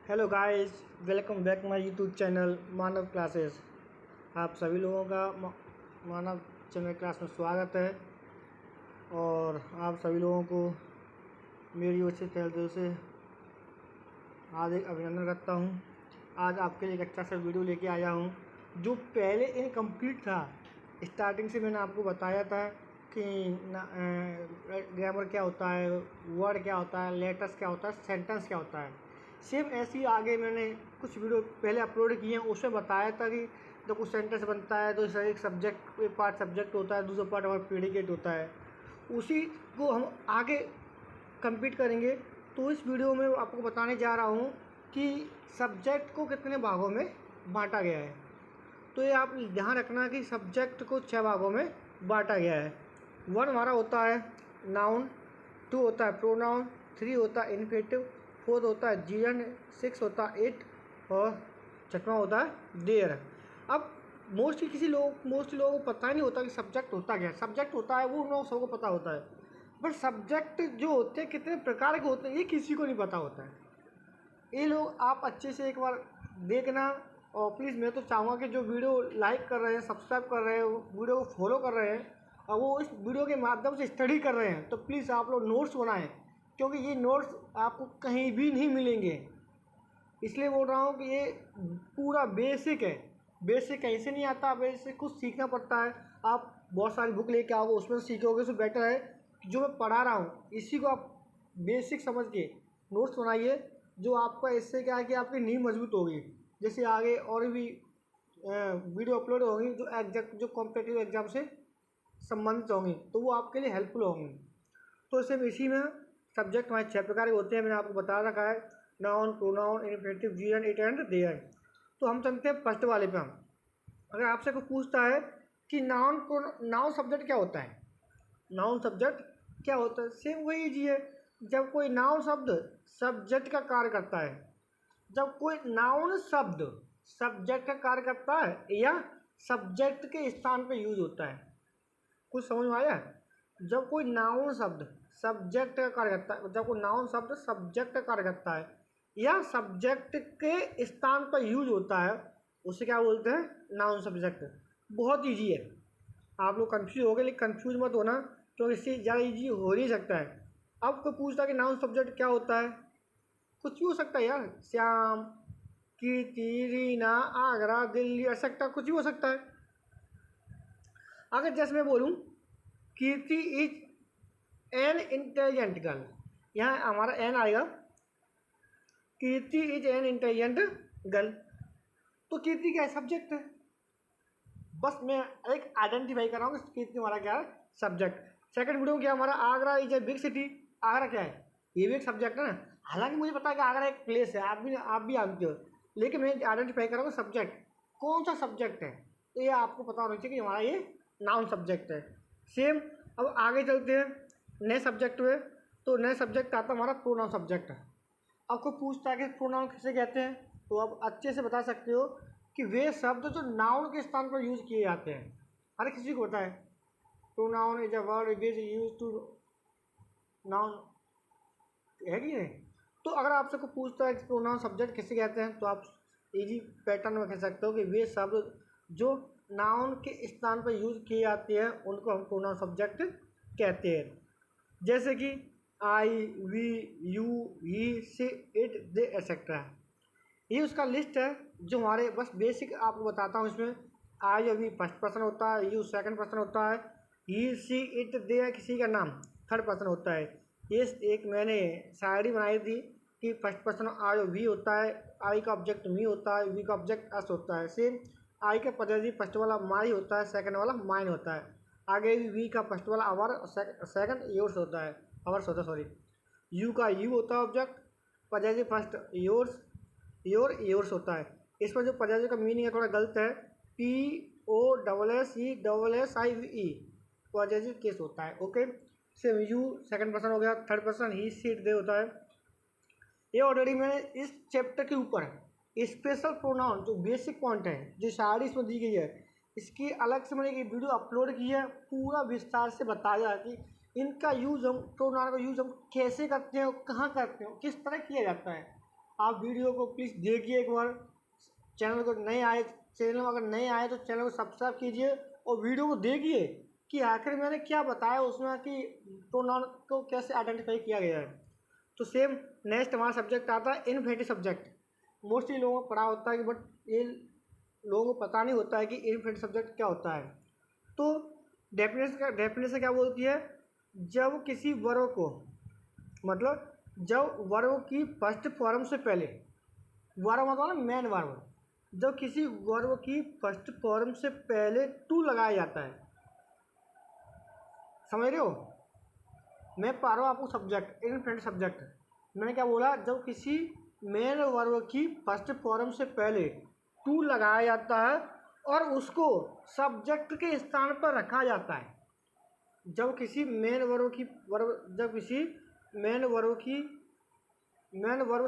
Hello guys, welcome back my YouTube channel Manav classes. आप सभी लोगों का मानव चैनल क्लास में स्वागत है और आप सभी लोगों को मेरी ओर से तहे दिल से हार्दिक अभिनंदन करता हूं। आज आपके लिए एक अच्छा सा वीडियो लेके आया हूं जो पहले इनकम्प्लीट था। स्टार्टिंग से मैंने आपको बताया था कि ग्रामर क्या होता है, वर्ड क्या होता है, लेटर्स क्या होता है, सेंटेंस क्या होता है। सेम ऐसे ही आगे मैंने कुछ वीडियो पहले अपलोड किए हैं, उसमें बताया था कि जब कुछ सेंटेंस बनता है तो एक सब्जेक्ट, एक पार्ट सब्जेक्ट होता है, दूसरा पार्ट हमारा प्रेडिकेट होता है। उसी को हम आगे कंप्लीट करेंगे। तो इस वीडियो में आपको बताने जा रहा हूँ कि सब्जेक्ट को कितने भागों में बांटा गया है। तो ये आप ध्यान रखना कि सब्जेक्ट को 6 भागों में बांटा गया है। 1 हमारा होता है नाउन, 2 होता है प्रोनाउन, 3 होता है इन्फिनेटिव, 4 होता है जीएन, 6 होता है इट और 6वां होता है देयर। अब मोस्टली लोगों को पता नहीं होता कि सब्जेक्ट होता क्या है। सब्जेक्ट होता है वो उन लोगों सबको पता होता है, बट सब्जेक्ट जो होते हैं कितने प्रकार के होते हैं ये किसी को नहीं पता होता है। ये लोग आप अच्छे से एक बार देखना। और प्लीज़ मैं तो चाहूँगा कि जो वीडियो लाइक कर रहे हैं, सब्सक्राइब कर रहे हैं, वीडियो को फॉलो कर रहे हैं और वो इस वीडियो के माध्यम से स्टडी कर रहे हैं, तो प्लीज़ आप लोग नोट्स बनाएं, क्योंकि ये नोट्स आपको कहीं भी नहीं मिलेंगे। इसलिए बोल रहा हूँ कि ये पूरा बेसिक है। बेसिक कहीं से नहीं आता, बेसिक कुछ सीखना पड़ता है। आप बहुत सारी बुक लेके आओगे, उसमें सीखोगे, तो बेटर है कि जो मैं पढ़ा रहा हूँ इसी को आप बेसिक समझ के नोट्स बनाइए। जो आपका इससे क्या है कि आपकी नींव मजबूत होगी। जैसे आगे और भी वीडियो अपलोड होंगी जो कॉम्पिटिटिव एग्जाम से संबंधित होंगी, तो वो आपके लिए हेल्पफुल होंगी। तो सिर्फ इसी में सब्जेक्ट हमारे 6 प्रकार के होते हैं, मैंने आपको बता रखा है। नाउन, प्रोनाउन, इन्फिनेटिव, जीएन, इट एंड देयर। तो हम चलते हैं फर्स्ट वाले पे। हम अगर आपसे कोई पूछता है कि नाउन सब्जेक्ट क्या होता है, नाउन सब्जेक्ट क्या होता है, सेम वही चीज़ है। जब कोई नाउन शब्द सब्जेक्ट का कार्य करता है, जब कोई नाउन शब्द सब्जेक्ट का कार्य करता है या सब्जेक्ट के स्थान पे यूज होता है। कुछ समझ में आया? जब कोई नाउन शब्द सब्जेक्ट का कार्य करता है, जब कोई नाउन शब्द सब्जेक्ट का कार्य करता है या सब्जेक्ट के स्थान पर यूज होता है, उसे क्या बोलते हैं? Noun subject. बहुत ईजी है, आप लोग कंफ्यूज हो गए, लेकिन कंफ्यूज मत होना, क्योंकि इससे ज़्यादा ईजी हो नहीं सकता है। अब कोई पूछता है कि नाउन सब्जेक्ट क्या होता है, कुछ भी हो सकता है यार। श्याम, कीर्ति, रीना, आगरा, दिल्ली, ऐसा कुछ भी हो सकता है। अगर जैसे मैं बोलूँ कीर्ति इज एन इंटेलिजेंट गर्ल, यहाँ हमारा एन आएगा। कीर्ति इज एन इंटेलिजेंट गर्ल, तो कीर्ति क्या है? सब्जेक्ट है। बस मैं एक आइडेंटिफाई कर रहा हूँ कि कीर्ति हमारा क्या है? सब्जेक्ट। सेकंड वीडियो क्या हमारा? Agra is a big city. Agra क्या है? ये भी एक सब्जेक्ट है ना। हालांकि मुझे पता है कि आगरा एक प्लेस है, आप भी जानते हो, लेकिन मैं आइडेंटिफाई कर रहा हूँ सब्जेक्ट कौन सा सब्जेक्ट है। तो ये आपको पता होना चाहिए कि हमारा ये नाउन सब्जेक्ट है। सेम। अब आगे चलते हैं नए सब्जेक्ट में। तो नए सब्जेक्ट आता है हमारा प्रोनाउन सब्जेक्ट। आपको पूछता है कि प्रोनाउन किसे कहते हैं, तो आप अच्छे से बता सकते हो कि वे शब्द जो नाउन के स्थान पर यूज किए जाते हैं। हर किसी को पता है pronoun is a word which use to noun, है कि नहीं? तो अगर आपसे कोई पूछता है कि प्रोनाउन सब्जेक्ट किसे कहते हैं, तो आप इजी पैटर्न में कह सकते हो कि वे शब्द जो नाउन के स्थान पर यूज किए जाते हैं उनको हम प्रोनाउन सब्जेक्ट कहते हैं। जैसे कि I, we, you, he, she, it, they, etcetera. ये उसका लिस्ट है जो हमारे, बस बेसिक आपको बताता हूँ। इसमें आई और वी फर्स्ट पर्सन होता है, यू सेकंड पर्सन होता है, ही, सी, इट, दे किसी का नाम थर्ड पर्सन होता है। ये एक मैंने शायरी बनाई थी कि फर्स्ट पर्सन आई और वी होता है, आई का ऑब्जेक्ट मी होता है, वी का ऑब्जेक्ट अस होता है। सेम आई का पजेसिव फर्स्ट वाला माई होता है, सेकंड वाला माइन होता है। आगे भी वी का फर्स्ट वाला आवर, सेकंड योर्स होता है, आवर्स होता है, सॉरी। यू का यू होता है object, possessive first yours, yours होता है। इसमें जो पजेसिव का मीनिंग है थोड़ा गलत है, P O double S E double S I V E, positive case होता है। Okay. Same you second person हो गया, third person he, she, it, they होता है। ये ऑलरेडी मैंने इस चैप्टर के ऊपर स्पेशल प्रोनाउन जो बेसिक पॉइंट है, जो शायरी इसमें दी गई है, इसकी अलग से मैंने एक वीडियो अपलोड की है, पूरा विस्तार से बताया कि इनका यूज़ हम प्रोनाउन का यूज़ हम कैसे करते हैं, कहाँ करते हैं, किस तरह किया जाता है। आप वीडियो को प्लीज़ देखिए एक बार। चैनल को नए आए चैनल में अगर नए आए तो चैनल को सब्सक्राइब कीजिए और वीडियो को देखिए कि आखिर मैंने क्या बताया उसमें कि प्रोनाउन को कैसे आइडेंटिफाई किया गया है। तो सेम नेक्स्ट हमारा सब्जेक्ट आता है इन्फिनेटिव सब्जेक्ट। मोस्टली लोगों को पढ़ा होता है कि बट ये लोगों को पता नहीं होता है कि इन्फिनेटिव सब्जेक्ट क्या होता है। तो डेफिनेशन क्या बोलती है, जब किसी वर्ब को मतलब जब वर्ब की फर्स्ट फॉर्म से पहले, वर्ब मतलब ना मेन वर्ब, जब किसी वर्ब की फर्स्ट फॉर्म से पहले टू लगाया जाता है, समझ रहे हो। मैं पढ़ रहा हूँ आपको सब्जेक्ट इनफिनिट सब्जेक्ट। मैंने क्या बोला, जब किसी मेन वर्ब की फर्स्ट फॉर्म से पहले टू लगाया जाता है और उसको सब्जेक्ट के स्थान पर रखा जाता है। जब किसी मेन वर्ब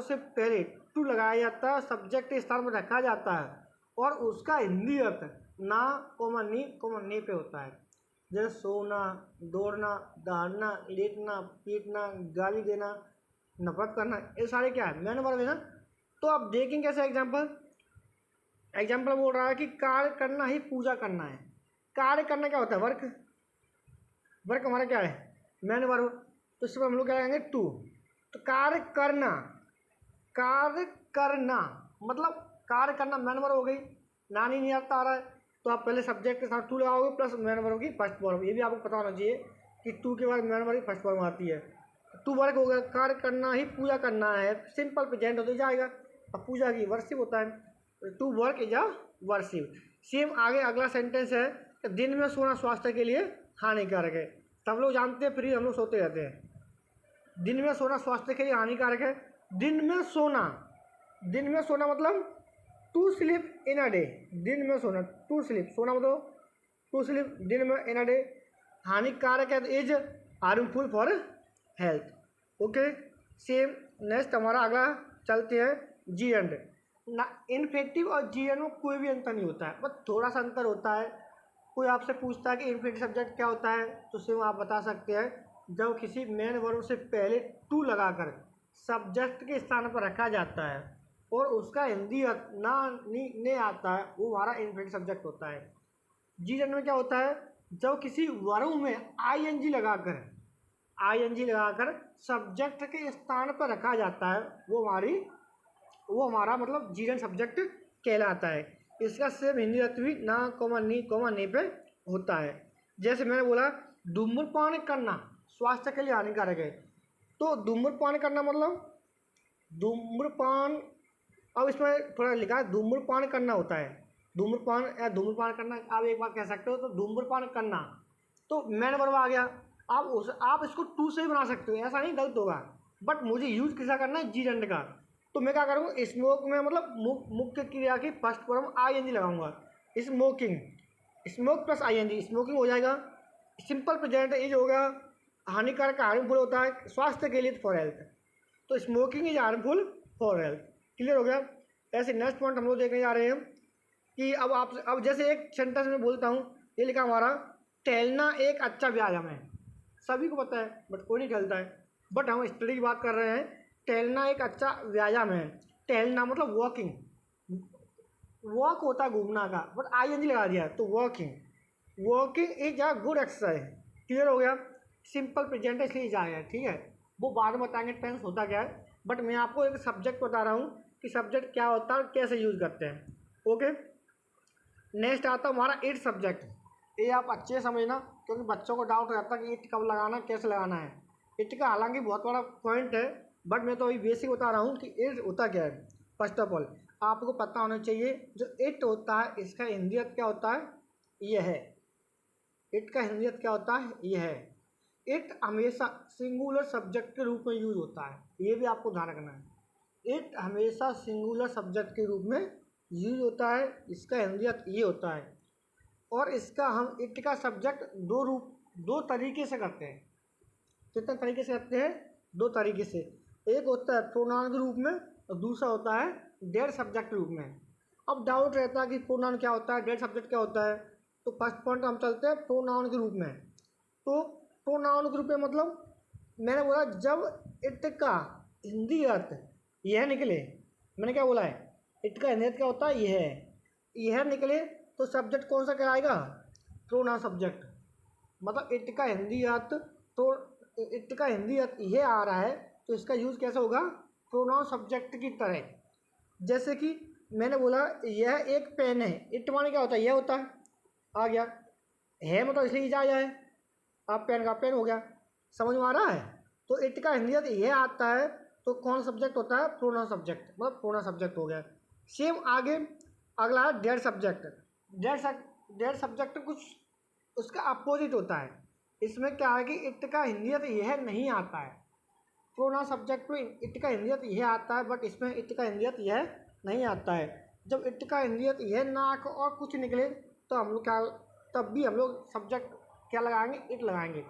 से पहले टू लगाया जाता है, सब्जेक्ट के स्थान पर रखा जाता है और उसका हिंदी अर्थ ना कोमा नी पे होता है। जैसे सोना, दौड़ना, दहाड़ना, लेटना, पीटना, गाली देना, नफरत करना, ये सारे क्या है, मेन वर्ब है ना। तो आप देखेंगे कैसे एग्जाम्पल बोल रहा है कि कार्य करना ही पूजा करना है। कार्य करना क्या होता है, वर्क हमारा क्या है, मेन वर्ब। तो इस पर हम लोग क्या करेंगे, टू। तो कार्य करना मतलब कार्य करना मेन वर्ब हो गई। नानी नहीं आता आ रहा है तो आप पहले सब्जेक्ट के साथ टू लगाओगे प्लस मेन वर्ब की फर्स्ट फॉर्म। ये भी आपको पता होना चाहिए कि टू के बाद मेन वर्ब की फर्स्ट फॉर्म आती है। टू वर्क हो गया, कार्य करना ही पूजा करना है, सिंपल प्रेजेंट होते जाएगा। अब पूजा की वर्शिप होता है, to work is a worship. Same आगे अगला सेंटेंस है, दिन में सोना स्वास्थ्य के लिए हानिकारक है। सब लोग जानते हैं फिर हम लोग सोते रहते हैं। दिन में सोना स्वास्थ्य के लिए हानिकारक है। दिन में सोना मतलब to sleep in a day. दिन में सोना, टू स्लीप, सोना मतलब टू स्लीप दिन में इन अ डे हानिकारक है, is harmful for health. Okay, same next हमारा अगला चलते हैं जी एंड। ना इन्फिनेटिव और जी एंड में कोई भी अंतर नहीं होता है, बस थोड़ा सा अंतर होता है। कोई आपसे पूछता है कि इन्फिनेटिव सब्जेक्ट क्या होता है तो सेम आप बता सकते हैं, जब किसी मेन वर्ब से पहले टू लगाकर सब्जेक्ट के स्थान पर रखा जाता है और उसका हिंदी ना ने आता है, वो हमारा इन्फिनेटिव सब्जेक्ट होता है। जी जनरल में क्या होता है, जब किसी वर्ब में आईएनजी लगाकर सब्जेक्ट के स्थान पर रखा जाता है, वो हमारा मतलब जी जनरल सब्जेक्ट कहलाता है। इसका सेम हिंदी अर्थ भी ना कोमा नी पे होता है। जैसे मैंने बोला धूम्रपान करना स्वास्थ्य के लिए हानिकारक है, तो धूम्रपान करना मतलब धूम्रपान, अब इसमें थोड़ा लिखा है धूम्रपान करना होता है। धूम्रपान या धूम्रपान करना आप एक बार कह सकते हो। तो धूम्रपान करना तो मेन वर्ब आ गया। आप इसको टू से ही बना सकते हो, ऐसा नहीं गलत होगा, बट मुझे यूज किसा करना है, जी एंड का। तो मैं क्या करूँगा, स्मोक में मतलब मुख्य क्रिया की फर्स्ट फॉर्म आईएनजी लगाऊंगा। Smoking, smoke plus ING smoking हो जाएगा। सिंपल प्रेजेंट इज हो गया, हानिकारक हार्मफुल होता है स्वास्थ्य के लिए फॉर हेल्थ, तो smoking is harmful for health. Clear हो गया। ऐसे नेक्स्ट पॉइंट हम लोग देखने जा रहे हैं कि अब जैसे एक सेंटेंस में बोलता हूँ, ये लिखा हमारा टहलना एक अच्छा व्यायाम है। सभी को पता है बट कोई नहीं टहलता है, बट हम स्टडी की बात कर रहे हैं। टहलना एक अच्छा व्यायाम है, टहलना मतलब वॉकिंग, वॉक होता है घूमना का, बट आईएनजी लगा दिया तो walking is a good exercise. Clear हो गया। सिंपल प्रेजेंट इसलिए जाएगा, ठीक है, वो बाद में बताएंगे टेंस होता क्या है, बट मैं आपको एक सब्जेक्ट बता रहा हूँ कि सब्जेक्ट क्या होता है और कैसे यूज करते हैं। ओके, नेक्स्ट आता है हमारा इट सब्जेक्ट। ये आप अच्छे से समझना क्योंकि बच्चों को डाउट रहता है कि इट कब लगाना है, कैसे लगाना है। इट का हालांकि बहुत बड़ा पॉइंट है, बट मैं तो अभी बेसिक बता रहा हूँ कि इट होता क्या है। फर्स्ट ऑफ ऑल आपको पता होना चाहिए जो इट होता है इसका हिंदी अर्थ क्या होता है, ये है। इट का हिंदी अर्थ क्या होता है, ये है। इट हमेशा सिंगुलर सब्जेक्ट के रूप में यूज होता है, ये भी आपको ध्यान रखना है। इट हमेशा सिंगुलर सब्जेक्ट के रूप में यूज होता है, इसका हिंदी अर्थ ये होता है। और इसका हम इट का सब्जेक्ट दो तरीके से करते हैं। कितने तरीके से करते हैं, दो तरीके से। एक होता है प्रोनाउन के रूप में और दूसरा होता है डेड सब्जेक्ट के रूप में। अब डाउट रहता है कि प्रोनाउन क्या होता है, डेड सब्जेक्ट क्या होता है, तो फर्स्ट पॉइंट हम चलते हैं प्रोनाउन के रूप में। तो प्रोनाउन के रूप में मतलब मैंने बोला जब इट का हिंदी अर्थ यह निकले मैंने क्या बोला है, इट का हिंदी क्या होता है, यह निकले तो सब्जेक्ट कौन सा कहलाएगा, प्रोनाउन सब्जेक्ट। मतलब इट का हिंदी अर्थ, तो इट का हिंदी अर्थ यह आ रहा है, तो इसका यूज़ कैसे होगा, प्रोनाउन सब्जेक्ट की तरह। जैसे कि मैंने बोला यह एक पेन है, इट माने क्या होता है, यह होता है, आ गया, है मतलब इसलिए जा है, आप पेन का पेन हो गया, समझ में आ रहा है। तो इट का हिंदी अर्थ यह आता है, तो कौन सब्जेक्ट होता है, प्रोनाउन सब्जेक्ट, मतलब प्रोनाउन सब्जेक्ट हो गया। सेम आगे अगला है डेट सब्जेक्ट। डेट सब्जेक्ट कुछ उसका अपोजिट होता है। इसमें क्या है कि इट का हिंदी अर्थ यह नहीं आता है, प्रोनाउन सब्जेक्ट में इट का हिंदी अर्थ यह आता है, बट इसमें इट का हिंदी अर्थ यह नहीं आता है। जब इट का हिंदी अर्थ यह ना और कुछ निकले तो हम लोग क्या, तब भी हम लोग सब्जेक्ट क्या लगाएंगे, इट लगाएंगे।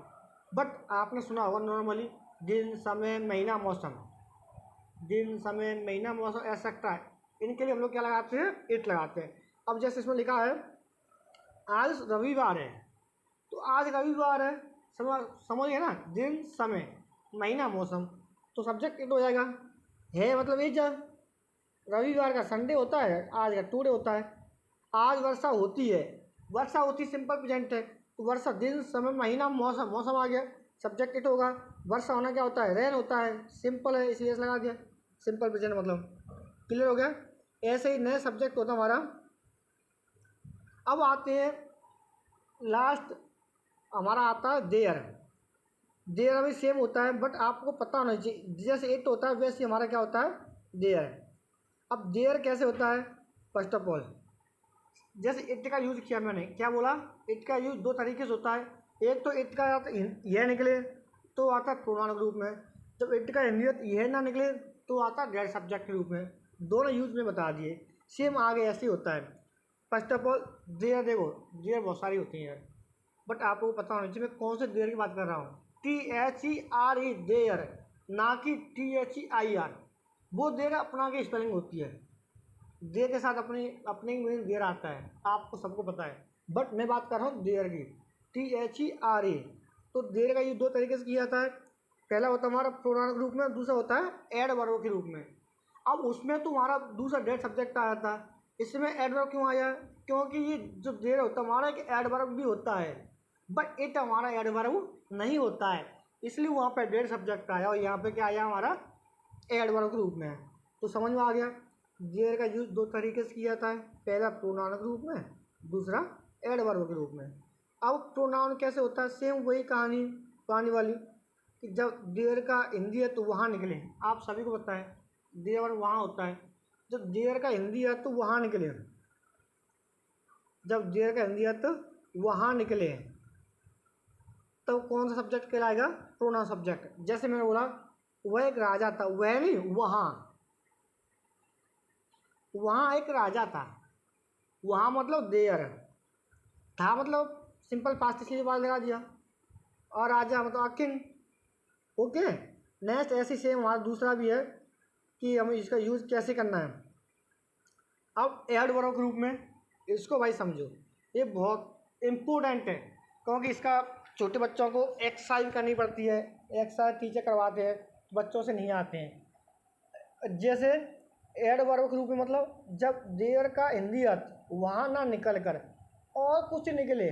बट आपने सुना होगा नॉर्मली दिन समय महीना मौसम, दिन समय महीना मौसम एक्सेट्रा, इनके लिए हम लोग क्या लगाते हैं, इट लगाते हैं। अब जैसे इसमें लिखा है आज रविवार है, तो आज रविवार है, समझिए ना, दिन समय महीना मौसम, तो सब्जेक्ट इट हो जाएगा। है मतलब ये जब रविवार का संडे होता है, आज का टुडे होता है। आज वर्षा होती है, वर्षा होती सिंपल प्रेजेंट है, तो वर्षा दिन समय महीना मौसम, मौसम आ गया, सब्जेक्ट इट होगा। वर्षा होना क्या होता है, रेन होता है, सिंपल है इसलिए लगा दिया, सिंपल प्रेजेंट मतलब। क्लियर हो गया। ऐसे ही नए सब्जेक्ट होता हमारा। अब आते हैं लास्ट, हमारा आता है देयर। देयर अभी सेम होता है, बट आपको पता होना चाहिए, जैसे इट होता है वैसे हमारा क्या होता है, देयर। अब देयर कैसे होता है, फर्स्ट ऑफ ऑल जैसे इट का यूज़ किया, मैंने क्या बोला, इट का यूज़ दो तरीके से होता है। एक तो इट का यह निकले तो आता है प्रोनाउन के रूप में, जब इट का हिंदी यह ना निकले तो आता है डेट सब्जेक्ट के रूप में। दोनों यूज़ में बता दिए, सेम आगे ऐसे ही होता है। फर्स्ट ऑफ ऑल देयर, देखो देयर बहुत सारी होती हैं, बट आपको पता होना चाहिए मैं कौन से देयर की बात कर रहा हूँ। THERE देयर, ना कि THEIR। वो देयर अपना की स्पेलिंग होती है, दे के साथ अपनी मीनिंग देर आता है, आपको सबको पता है, बट मैं बात कर रहा हूँ देयर की, THERE। तो देर का ये दो तरीके से किया जाता है। पहला होता है हमारा प्रोनाउन के रूप में, दूसरा होता है एडवर्ब के रूप में। अब उसमें तो हमारा दूसरा डेट सब्जेक्ट आया था, इसमें एडवर्ब क्यों आया, क्योंकि ये जो देर होता है हमारा एक एडवर्ब भी होता है, बट इट हमारा एडवर्ब नहीं होता है, इसलिए वहाँ पर डेट सब्जेक्ट आया, और यहाँ पे क्या आया हमारा, एडवर्ब के रूप में। तो समझ में आ गया, देयर का यूज़ दो तरीके से किया जाता है, पहला प्रोनाउन के रूप में, दूसरा एडवर्ब के रूप में। अब प्रोनाउन कैसे होता है, सेम वही कहानी पानी वाली, कि जब देयर का हिंदी है तो वहाँ निकले, आप सभी को पता है देयर वहाँ होता है, जब देयर का हिंदी है तो वहाँ निकले, जब देयर का हिंदी है तो वहाँ निकले, तो कौन सा सब्जेक्ट कहलाएगा, प्रोनाउन सब्जेक्ट। जैसे मैंने बोला वह एक राजा था, वह नहीं वहाँ, वहाँ एक राजा था, वहाँ मतलब देयर, था मतलब सिंपल पास्ट के बाद लगा दिया, और राजा मतलब किंग। ओके, नेक्स्ट ऐसे सेम हमारा दूसरा भी है कि हमें इसका यूज़ कैसे करना है। अब एडवर्ब के रूप में, इसको भाई समझो, ये बहुत इम्पोर्टेंट है, क्योंकि इसका छोटे बच्चों को एक्सरसाइज करनी पड़ती है, एक्सरसाइज टीचर करवाते हैं, बच्चों से नहीं आते हैं। जैसे एडवर्ब के रूप में मतलब जब देयर का हिंदी अर्थ वहाँ ना निकल कर और कुछ निकले,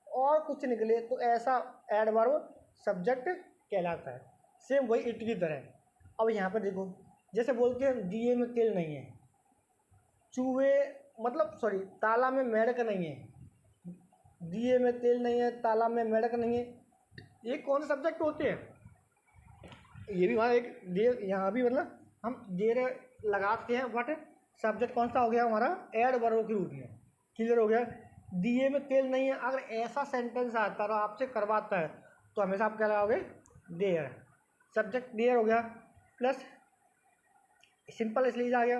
और कुछ निकले, तो ऐसा एडवर्ब सब्जेक्ट कहलाता है, सेम वही इट की तरह। अब यहाँ पर देखो, जैसे बोलते हैं दिए में तेल नहीं है, चूहे मतलब सॉरी ताला में मेंढक नहीं है, दिए में तेल नहीं है, ताला में मेंढक नहीं है, ये कौन से सब्जेक्ट होते हैं, ये भी हमारा एक देर, यहाँ भी मतलब हम देर लगाते हैं, बट सब्जेक्ट कौन सा हो गया हमारा, एडवर्ब के रूप में। क्लियर हो गया। दिए में तेल नहीं है, अगर ऐसा सेंटेंस आता है और आपसे करवाता है तो हमेशा आप क्या लगाओगे, देयर, सब्जेक्ट देयर हो गया, प्लस सिंपल इसलिए आ गया।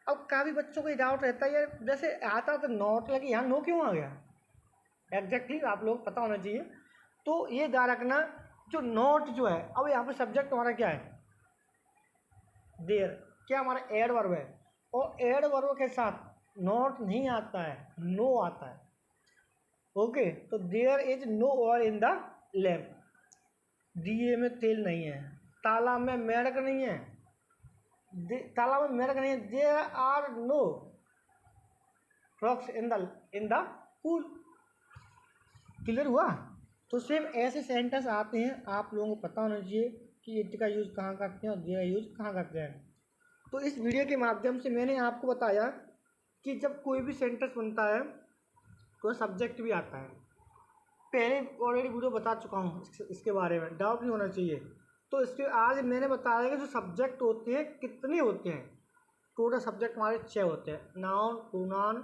अब काफ़ी बच्चों को डाउट रहता है यार, जैसे आता तो नॉट लगे, यहाँ नो क्यों आ गया, एग्जैक्टली आप लोग पता होना चाहिए। तो ये ध्यान रखना, जो नॉट जो है, अब यहाँ पे सब्जेक्ट हमारा क्या है, देयर, क्या हमारा एडवर्ब है, और एडवर्ब के साथ नॉट नहीं आता है, नो आता है। ओके, तो there is no over in the lamp, दिए में तेल नहीं है, ताला में मेंढक नहीं है, तालाब में मेढक नहीं है, there are no frogs in the pool. Clear हुआ? तो सेम ऐसे सेंटेंस आते हैं, आप लोगों को पता होना चाहिए कि इट का यूज़ कहाँ करते हैं और दे का यूज़ कहाँ करते हैं। तो इस वीडियो के माध्यम से मैंने आपको बताया कि जब कोई भी सेंटेंस बनता है तो सब्जेक्ट भी आता है। पहले ऑलरेडी वीडियो बता चुका हूँ इसके बारे में, डाउट नहीं होना चाहिए। तो इसके आज मैंने बताया कि जो सब्जेक्ट होते हैं कितने होते हैं। टोटल सब्जेक्ट हमारे 6 होते हैं, noun, pronoun,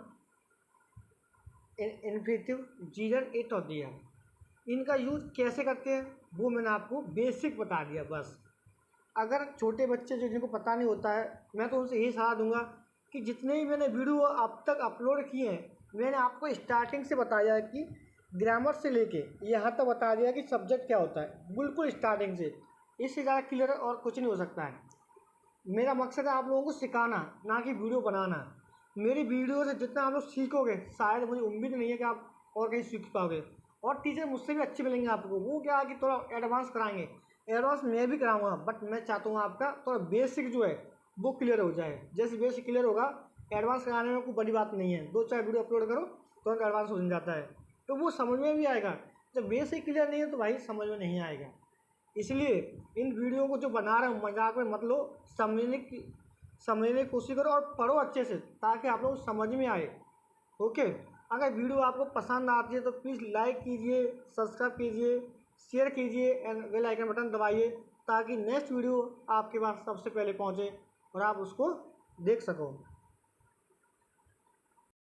infinitive, Jiran, it और देयर। इनका यूज़ कैसे करते हैं वो मैंने आपको बेसिक बता दिया बस। अगर छोटे बच्चे जो जिनको पता नहीं होता है, मैं तो उनसे यही सलाह दूंगा कि जितने भी मैंने वीडियो अब तक अपलोड किए हैं, मैंने आपको स्टार्टिंग से बताया है कि ग्रामर से लेके यहाँ तक बता दिया कि सब्जेक्ट क्या होता है, बिल्कुल स्टार्टिंग से। इससे ज़्यादा क्लियर और कुछ नहीं हो सकता है। मेरा मकसद है आप लोगों को सिखाना, ना कि वीडियो बनाना। मेरी वीडियो से जितना आप लोग सीखोगे, शायद मुझे उम्मीद नहीं है कि आप और कहीं सीख पाओगे। और टीचर मुझसे भी अच्छे मिलेंगे आपको, वो क्या है कि थोड़ा एडवांस कराएंगे। एडवांस मैं भी कराऊंगा, बट मैं चाहता हूँ आपका थोड़ा बेसिक जो है वो क्लियर हो जाए। जैसे बेसिक क्लियर होगा, एडवांस कराने में कोई बड़ी बात नहीं है। 2-4 वीडियो अपलोड करो तो एडवांस हो जाता है, तो वो समझ में भी आएगा। जब बेसिक क्लियर नहीं है तो भाई समझ में नहीं आएगा। इसलिए इन वीडियो को जो बना रहा हूँ मजाक में मत लो, समझने की कोशिश करो और पढ़ो अच्छे से, ताकि आप लोग समझ में आए। ओके, अगर वीडियो आपको पसंद आती है तो प्लीज़ लाइक कीजिए, सब्सक्राइब कीजिए, शेयर कीजिए एंड बेल आइकन बटन दबाइए, ताकि नेक्स्ट वीडियो आपके पास सबसे पहले पहुंचे और आप उसको देख सको।